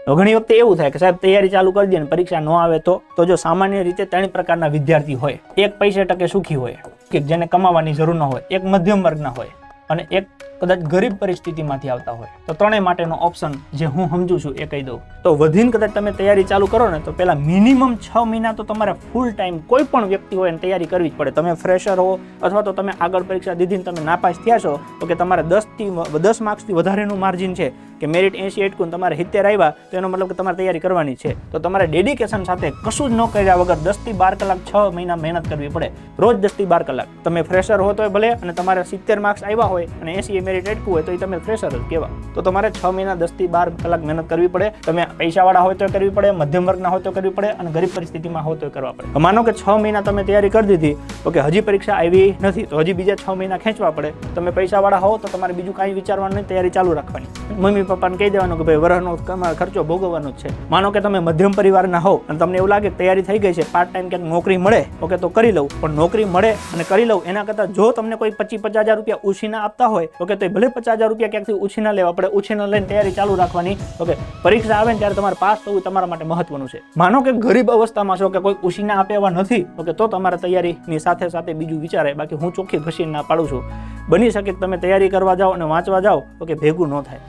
ઘણી વખતે એવું થાય કે સાહેબ તૈયારી ચાલુ કરી દે ને પરીક્ષા ન આવે તો જો સામાન્ય રીતે 3 પ્રકારના વિદ્યાર્થી હોય. એક પૈસે ટકે સુખી હોય કે જેને કમાવાની જરૂર ન હોય, એક મધ્યમ વર્ગના હોય અને એક કદાચ ગરીબ પરિસ્થિતિમાંથી આવતા હોય. તો ત્રણેય માટેનો ઓપ્શન જે હું સમજુ છું એ કહી દઉં. તો વધીને કદાચ તમે તૈયારી ચાલુ કરો ને તો પહેલા મિનિમમ 6 મહિના તો તમારે ફૂલ ટાઈમ કોઈ પણ વ્યક્તિ હોય એને તૈયારી કરવી જ પડે. તમે ફ્રેશર હો અથવા તો તમે આગળ પરીક્ષા દીધીને તમે નાપાસ થયા છો તો કે તમારે 10 માર્ક્સથી વધારેનું માર્જિન છે કે મેરિટ 80 એટકું તમારે 70 આવ્યા તો એનો મતલબ કે તમારે તૈયારી કરવાની છે. તો તમારે ડેડિકેશન સાથે કશું જ ન કર્યા વગર 10 થી 12 કલાક 6 મહિના મહેનત કરવી પડે. રોજ 10 થી 12 કલાક. તમે ફ્રેશર હો તોય ભલે અને તમારે 70 માર્ક્સ આવ્યા હોય અને 80 મેરિટ એટકું હોય તો એ તમે ફ્રેશર જ કહેવા. તો તમારે 6 મહિના 10 થી 12 કલાક મહેનત કરવી પડે. તમે પૈસાવાળા હોય તો કરવી પડે, મધ્યમ વર્ગના હોય તો કરવી પડે અને ગરીબ પરિસ્થિતિમાં હોય તો કરવા પડે. માનો કે 6 મહિના તમે તૈયારી કરી દીધી તો કે હજી પરીક્ષા આવી નથી તો હજી બીજા 6 મહિના ખેંચવા પડે. તમે પૈસાવાળા હો તો તમારે બીજું કાંઈ વિચારવાનું નહીં, તૈયારી ચાલુ રાખવાની. મમ્મી પપ્પાને કહી દેવાનું કે ભાઈ વરહનો ખર્ચો ભોગવવાનો જ છે. માનો કે તમે મધ્યમ પરિવારના હો અને તમને એવું લાગે કે તૈયારી થઈ ગઈ છે, પાર્ટ ટાઈમ ક્યાંક નોકરી મળે ઓકે તો કરી લઉં, પણ નોકરી મળે અને કરી લઉં એના કરતાં જો તમને કોઈ 25-50 હજાર રૂપિયા ઉછીના આપતા હોય ઓકે તો ભલે 50,000 રૂપિયા ક્યાંકથી ઉછીના લેવા પડે, ઉછીના લઈને તૈયારી ચાલુ રાખવાની. ઓકે પરીક્ષા આવે ને ત્યારે તમારે પાસ થવું તમારા માટે મહત્વનું છે. માનો કે ગરીબ અવસ્થામાં છો કે કોઈ ઉછીના આપે એવા નથી ઓકે તો તમારે તૈયારીની સાથે સાથે બીજું વિચારે. બાકી હું ચોખ્ખી ઘસીને ના પાડું છું. બની શકે કે તમે તૈયારી કરવા જાઓ અને વાંચવા જાઓ ઓકે ભેગું ન થાય.